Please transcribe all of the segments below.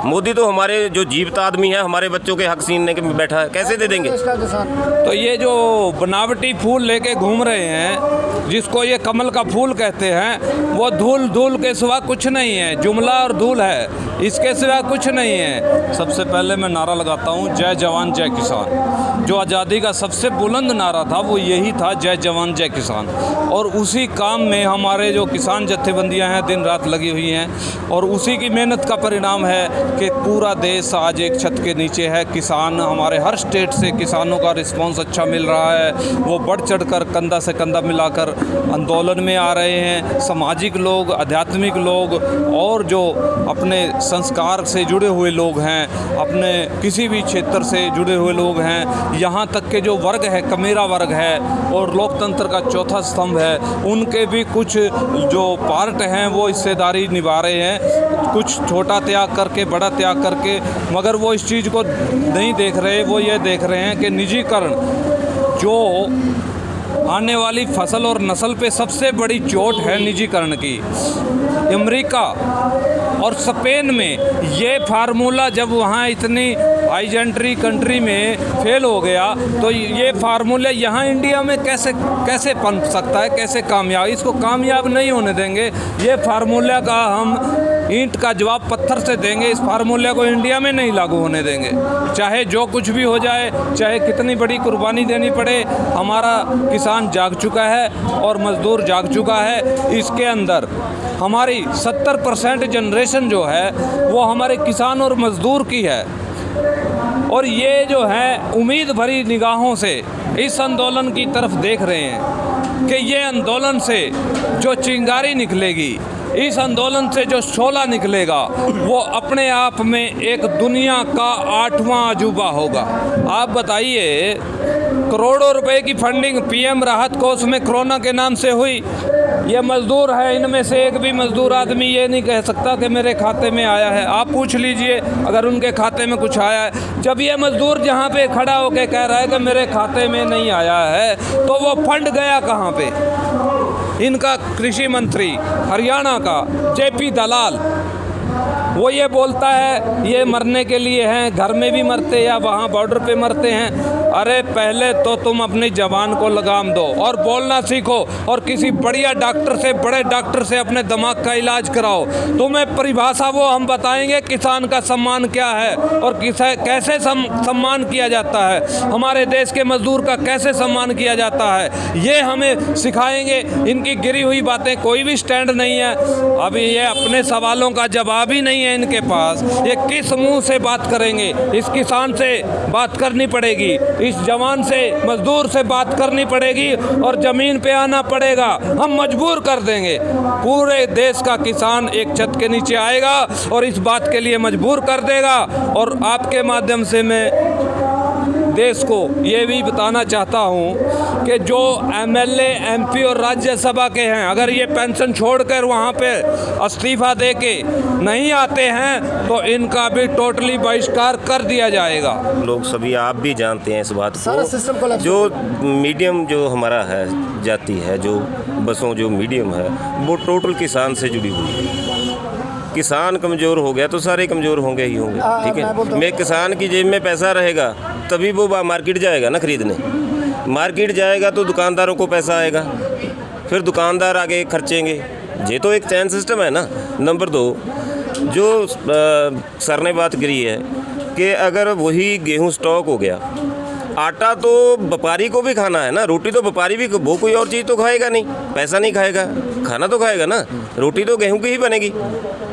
मोदी तो हमारे जो जीवित आदमी है, हमारे बच्चों के हक छीनने के बैठा है, कैसे दे देंगे? तो ये जो बनावटी फूल लेके घूम रहे हैं, जिसको ये कमल का फूल कहते हैं, वो धूल धूल के सिवा कुछ नहीं है, जुमला और धूल है, इसके सिवा कुछ नहीं है। सबसे पहले मैं नारा लगाता हूँ जय जवान जय किसान। जो आज़ादी का सबसे बुलंद नारा था वो यही था, जय जवान जय किसान। और उसी काम में हमारे जो किसान जत्थेबंदियाँ हैं दिन रात लगी हुई हैं, और उसी की मेहनत का परिणाम है कि पूरा देश आज एक छत के नीचे है। किसान, हमारे हर स्टेट से किसानों का रिस्पांस अच्छा मिल रहा है, वो बढ़ चढ़ कर कंधा से कंधा मिलाकर आंदोलन में आ रहे हैं। सामाजिक लोग, आध्यात्मिक लोग और जो अपने संस्कार से जुड़े हुए लोग हैं, अपने किसी भी क्षेत्र से जुड़े हुए लोग हैं, यहाँ तक के जो वर्ग है, कमेरा वर्ग है और लोकतंत्र का चौथा स्तंभ है, उनके भी कुछ जो पार्ट हैं वो हिस्सेदारी निभा रहे हैं, कुछ छोटा त्याग करके, बड़ा त्याग करके। मगर वो इस चीज़ को नहीं देख रहे, वो ये देख रहे हैं कि निजीकरण जो आने वाली फसल और नस्ल पे सबसे बड़ी चोट है निजीकरण की। अमेरिका और स्पेन में ये फार्मूला जब वहाँ इतनी हाईजेंट्री कंट्री में फेल हो गया, तो ये फार्मूला यहाँ इंडिया में कैसे बन सकता है, कैसे कामयाब? इसको कामयाब नहीं होने देंगे। ये फार्मूला का हम ईंट का जवाब पत्थर से देंगे। इस फार्मूले को इंडिया में नहीं लागू होने देंगे, चाहे जो कुछ भी हो जाए, चाहे कितनी बड़ी कुर्बानी देनी पड़े। हमारा किसान जाग चुका है और मजदूर जाग चुका है। इसके अंदर हमारी 70% जनरेशन जो है वो हमारे किसान और मजदूर की है, और ये जो है उम्मीद भरी निगाहों से इस आंदोलन की तरफ देख रहे हैं कि ये आंदोलन से जो चिंगारी निकलेगी, इस आंदोलन से जो शोला निकलेगा, वो अपने आप में एक दुनिया का 8वां अजूबा होगा। आप बताइए, करोड़ों रुपए की फंडिंग पीएम राहत कोष में कोरोना के नाम से हुई। ये मजदूर है, इनमें से एक भी मजदूर आदमी ये नहीं कह सकता कि मेरे खाते में आया है। आप पूछ लीजिए अगर उनके खाते में कुछ आया है। जब ये मजदूर जहाँ पे खड़ा होकर कह रहा है कि मेरे खाते में नहीं आया है, तो वो फंड गया कहाँ पे? इनका कृषि मंत्री हरियाणा का जेपी दलाल, वो ये बोलता है ये मरने के लिए हैं, घर में भी मरते या वहाँ बॉर्डर पे मरते हैं। अरे पहले तो तुम अपनी जबान को लगाम दो और बोलना सीखो, और किसी बढ़िया डॉक्टर से, बड़े डॉक्टर से अपने दिमाग का इलाज कराओ। तुम्हें परिभाषा वो हम बताएंगे किसान का सम्मान क्या है और कैसे सम्मान किया जाता है, हमारे देश के मजदूर का कैसे सम्मान किया जाता है, ये हमें सिखाएंगे। इनकी गिरी हुई बातें कोई भी स्टैंड नहीं है। अभी ये अपने सवालों का जवाब ही नहीं है इनके पास। ये किस मुंह से बात करेंगे? इस किसान से बात करनी पड़ेगी, इस जवान से, मजदूर से बात करनी पड़ेगी, और ज़मीन पे आना पड़ेगा। हम मजबूर कर देंगे, पूरे देश का किसान एक छत के नीचे आएगा और इस बात के लिए मजबूर कर देगा। और आपके माध्यम से मैं देश को ये भी बताना चाहता हूँ कि जो एमएलए, एमपी और राज्यसभा के हैं, अगर ये पेंशन छोड़कर वहाँ पे इस्तीफा दे के नहीं आते हैं तो इनका भी टोटली बहिष्कार कर दिया जाएगा। लोग सभी आप भी जानते हैं इस बात को। जो मीडियम जो हमारा है जाती है, जो बसों जो मीडियम है, वो टोटल किसान से जुड़ी हुई है। किसान कमज़ोर हो गया तो सारे कमज़ोर होंगे ही होंगे। ठीक है, मैं किसान की जेब में पैसा रहेगा तभी वो मार्केट जाएगा ना खरीदने। मार्केट जाएगा तो दुकानदारों को पैसा आएगा, फिर दुकानदार आगे खर्चेंगे। ये तो एक चैन सिस्टम है ना। नंबर 2, जो सर ने बात करी है कि अगर वही गेहूं स्टॉक हो गया, आटा तो व्यापारी को भी खाना है ना, रोटी तो व्यापारी भी, वो कोई और चीज़ तो खाएगा नहीं, पैसा नहीं खाएगा, खाना तो खाएगा ना। रोटी तो गेहूं की ही बनेगी,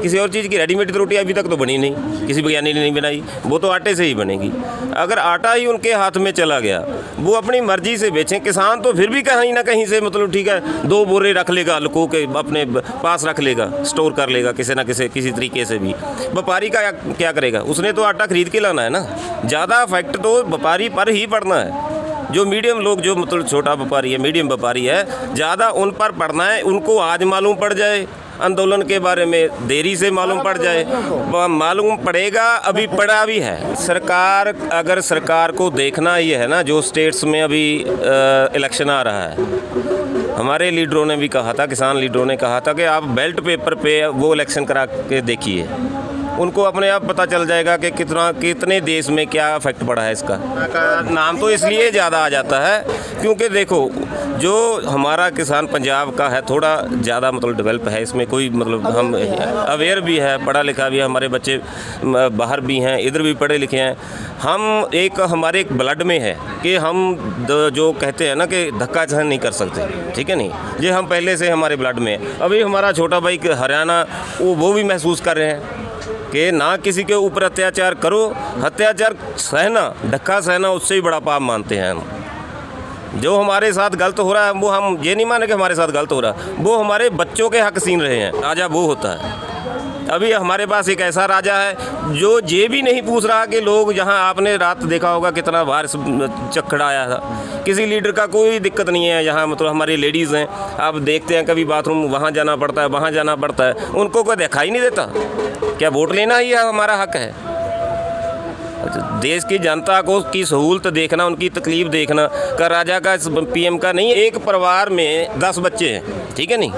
किसी और चीज़ की रेडीमेड रोटी अभी तक तो बनी नहीं, किसी विज्ञानी ने नहीं बनाई, वो तो आटे से ही बनेगी। अगर आटा ही उनके हाथ में चला गया, वो अपनी मर्जी से बेचें। किसान तो फिर भी कहीं ना कहीं से, मतलब ठीक है, 2 बोरे रख लेगा, लुको के अपने पास रख लेगा, स्टोर कर लेगा किसी ना किसी तरीके से भी। व्यापारी का क्या करेगा? उसने तो आटा खरीद के लाना है ना। ज़्यादा इफेक्ट तो व्यापारी पर ही पड़ना है। जो मीडियम लोग, जो मतलब छोटा व्यापारी है, मीडियम व्यापारी है, ज़्यादा उन पर पड़ना है। उनको आज मालूम पड़ जाए आंदोलन के बारे में, देरी से मालूम पड़ जाए, मालूम पड़ेगा, अभी पड़ा भी है। सरकार, अगर सरकार को देखना ये है ना, जो स्टेट्स में अभी इलेक्शन आ रहा है, हमारे लीडरों ने भी कहा था, किसान लीडरों ने कहा था कि आप बैलेट पेपर पे वो इलेक्शन करा के देखिए, उनको अपने आप पता चल जाएगा कि कितने देश में क्या इफेक्ट पड़ा है इसका। नाम तो इसलिए ज़्यादा आ जाता है क्योंकि देखो जो हमारा किसान पंजाब का है थोड़ा ज़्यादा मतलब डेवलप है, इसमें कोई मतलब हम अवेयर भी है, पढ़ा लिखा भी है, हमारे बच्चे बाहर भी हैं, इधर भी पढ़े लिखे हैं। हम एक हमारे एक ब्लड में है कि हम जो कहते हैं ना कि धक्का सहन नहीं कर सकते, ठीक है नहीं, ये हम पहले से हमारे ब्लड में है। अभी हमारा छोटा भाई हरियाणा वो भी महसूस कर रहे हैं कि ना किसी के ऊपर अत्याचार करो, अत्याचार सहना, धक्का सहना उससे भी बड़ा पाप मानते हैं हम। जो हमारे साथ गलत हो रहा है वो हम ये नहीं माने कि हमारे साथ गलत हो रहा है, वो हमारे बच्चों के हक छीन रहे हैं। राजा वो होता है। अभी हमारे पास एक ऐसा राजा है जो ये भी नहीं पूछ रहा कि लोग यहाँ, आपने रात देखा होगा कितना बाहर चक्कड़ आया था, किसी लीडर का कोई दिक्कत नहीं है यहाँ। मतलब हमारी लेडीज़ हैं, आप देखते हैं कभी बाथरूम वहाँ जाना पड़ता है, वहाँ जाना पड़ता है, उनको कोई दिखाई नहीं देता। क्या वोट लेना ही हमारा हक है? देश की जनता को की सहूलत देखना, उनकी तकलीफ देखना का राजा का पीएम का नहीं। एक परिवार में 10 बच्चे हैं, ठीक है नहीं,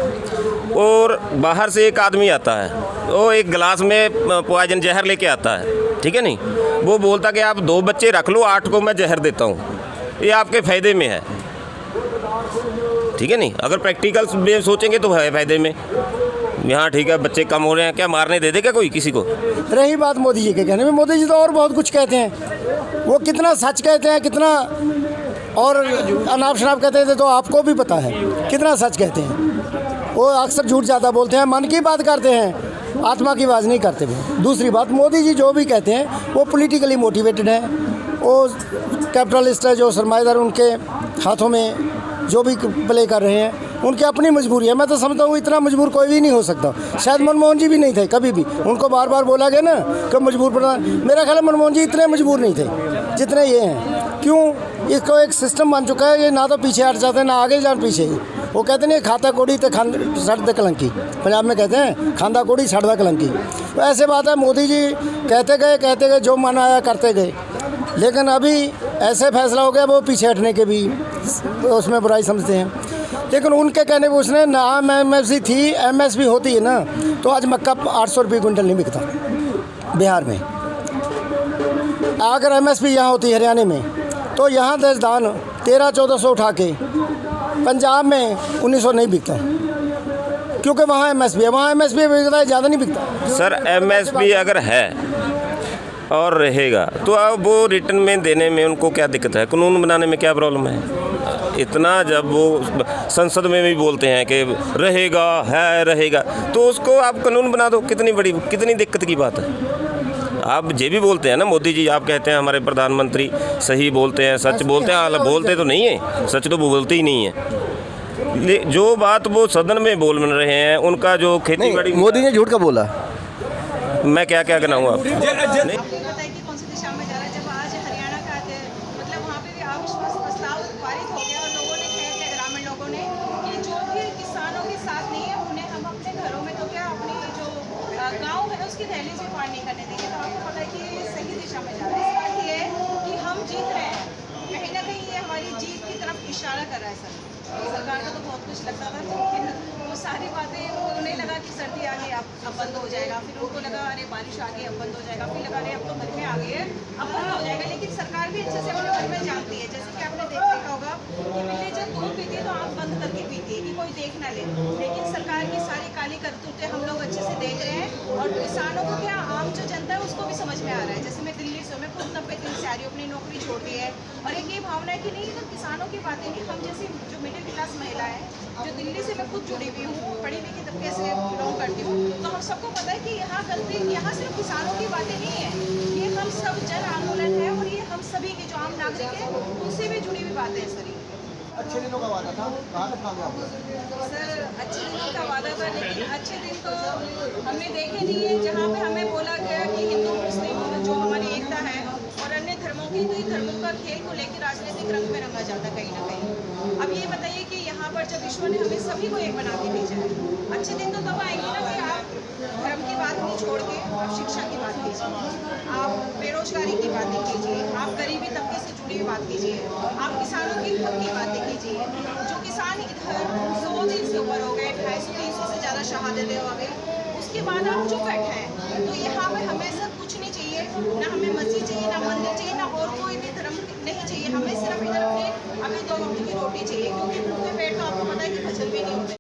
और बाहर से एक आदमी आता है, वो एक गिलास में पॉइजन जहर लेके आता है, ठीक है नहीं, वो बोलता कि आप 2 बच्चे रख लो, 8 को मैं जहर देता हूँ, ये आपके फ़ायदे में है, ठीक है नहीं। अगर प्रैक्टिकल में सोचेंगे तो है फ़ायदे में। यहाँ ठीक है, बच्चे कम हो रहे हैं, क्या मारने दे देगा कोई किसी को? रही बात मोदी जी के कहने में, मोदी जी तो और बहुत कुछ कहते हैं, वो कितना सच कहते हैं, कितना और अनाप शनाप कहते थे, तो आपको भी पता है कितना सच कहते हैं। वो अक्सर झूठ ज़्यादा बोलते हैं, मन की बात करते हैं, आत्मा की आवाज़ नहीं करते वो। दूसरी बात, मोदी जी जो भी कहते हैं वो पॉलिटिकली मोटिवेटेड है, वो कैपिटलिस्ट है, जो सरमाएदार उनके हाथों में जो भी प्ले कर रहे हैं उनकी अपनी मजबूरी है। मैं तो समझता हूँ इतना मजबूर कोई भी नहीं हो सकता। शायद मनमोहन जी भी नहीं थे कभी भी, उनको बार बार बोला गया ना कि मजबूर प्रधान। मेरा ख्याल है मनमोहन जी इतने मजबूर नहीं थे जितने ये हैं। क्यों? इसको एक सिस्टम बन चुका है, ये ना तो पीछे हट जाते हैं ना आगे जान पीछे। वो कहते नहीं खाता कोड़ी तो सड़ कलंकी, पंजाब में कहते हैं खांदा कोड़ी सड़ कलंकी। तो ऐसे बात है, मोदी जी कहते गए जो मन आया करते गए, लेकिन अभी ऐसे फैसला हो गया वो पीछे हटने के भी उसमें बुराई समझते हैं। लेकिन उनके कहने पर उसने ना MSP थी, MSP होती है ना तो आज मक्का 800 रुपये क्विंटल नहीं बिकता बिहार में। अगर MSP यहाँ होती हरियाणा में तो यहाँ दान 1300-1400 उठा के पंजाब में 1900 नहीं बिकता, क्योंकि वहाँ MSP है, वहाँ MSP बिकता है, ज़्यादा नहीं बिकता। सर MSP अगर है और रहेगा तो अब वो रिटर्न में देने में उनको क्या दिक्कत है? कानून बनाने में क्या प्रॉब्लम है? इतना जब वो संसद में भी बोलते हैं कि रहेगा तो उसको आप कानून बना दो, कितनी दिक्कत की बात है? आप ये भी बोलते हैं ना, मोदी जी आप कहते हैं हमारे प्रधानमंत्री सही बोलते हैं, सच बोलते हैं, हालांकि बोलते तो नहीं है, सच तो वो बोलते ही नहीं है। जो बात वो सदन में बोल रहे हैं उनका जो खेती बाड़ी, मोदी ने झूठ का बोला। मैं क्या गिनाऊँ आप? कौन सी दिशा में जा रहा है? जब आज हरियाणा का मतलब वहाँ पे भी अविश्वास प्रस्ताव पारित हो गया और लोगों ने कह दिया, ग्रामीण लोगों ने, कि जो भी किसानों के साथ नहीं है उन्हें हम अपने घरों में तो क्या अपनी जो गांव है उसकी दहलीज भी पार नहीं करने देंगे। तो आपको पता है कि ये सही दिशा में जा रहा है। इस बात ये है कि हम जीत रहे हैं, कहीं ना कहीं ये हमारी जीत की तरफ इशारा कर रहा है। सरकार को तो बहुत कुछ लगता था, लेकिन वो सारी बातें उन्हें लगा कि सर्दी आ गई अब बंद हो जाएगा, फिर उनको लगा अरे बारिश आ गई अब बंद हो जाएगा, फिर लगा अरे अब तो गर्मी आ गई है अब बंद हो जाएगा। लेकिन सरकार भी अच्छे से अपने घर में जानती है, जैसे कि आपने देखा होगा कि बिल्ली जब दूध पीती है तो आँख बंद करके पीती है कि कोई देख ना ले। लेकिन सरकार की सारी काली करतूतें हम लोग अच्छे से देख रहे हैं और किसानों को क्या, आम जो जनता है उसको भी समझ में आ रहा है। जैसे मैं दिल्ली से, मैं खुद 90 दिन से आ रही हूँ, अपनी नौकरी छोड़ दी है और एक ये भावना है कि नहीं तो किसानों की बातें नहीं, हम जैसी जो मिडिल क्लास महिला है जो दिल्ली से मैं खुद जुड़ी हुई हूँ, पढ़ी लिखी तबके से बिलोंग करती हूँ, तो हम सबको पता है कि यहाँ गलती, यहाँ सिर्फ किसानों की बातें नहीं है, ये हम सब जन आंदोलन है और ये हम सभी के जो आम नागरिक है उनसे भी जुड़ी हुई बातें हैं। सर अच्छे दिनों का वादा था, कहाँ तक कामयाब हुआ? सर अच्छे दिनों का वादा था, लेकिन अच्छे दिन तो हमने देखे नहीं है। जहाँ पे हमें बोला गया कि हिंदू मुस्लिम जो हमारी एकता है और अन्य धर्मों की, तो धर्मों का खेल को लेकर राजनीतिक रंग में रंगा जाता कहीं ना कहीं। अब ये बताइए कि यहाँ पर जब ईश्वर ने हमें सभी को एक बना के भेजा है, अच्छे दिन तो तब आएंगे ना कि आप धर्म की बात नहीं छोड़ के आप शिक्षा की बात कीजिए, आप बेरोजगारी की बातें कीजिए, आप गरीबी तबके से जुड़ी हुई बात कीजिए, आप किसानों की हक की बातें कीजिए। जो किसान इधर 100 दिन से ऊपर हो गए, 250-300 से ज़्यादा शहादतें हो गई, उसकी उसके बाद आप चुप बैठे हैं। तो यहाँ पे हमें सब कुछ नहीं चाहिए, ना हमें मस्जिद चाहिए, ना मंदिर चाहिए, ना और कोई भी धर्म नहीं चाहिए। हमें सिर्फ इधर अपनी अभी 2 वक्त की रोटी चाहिए।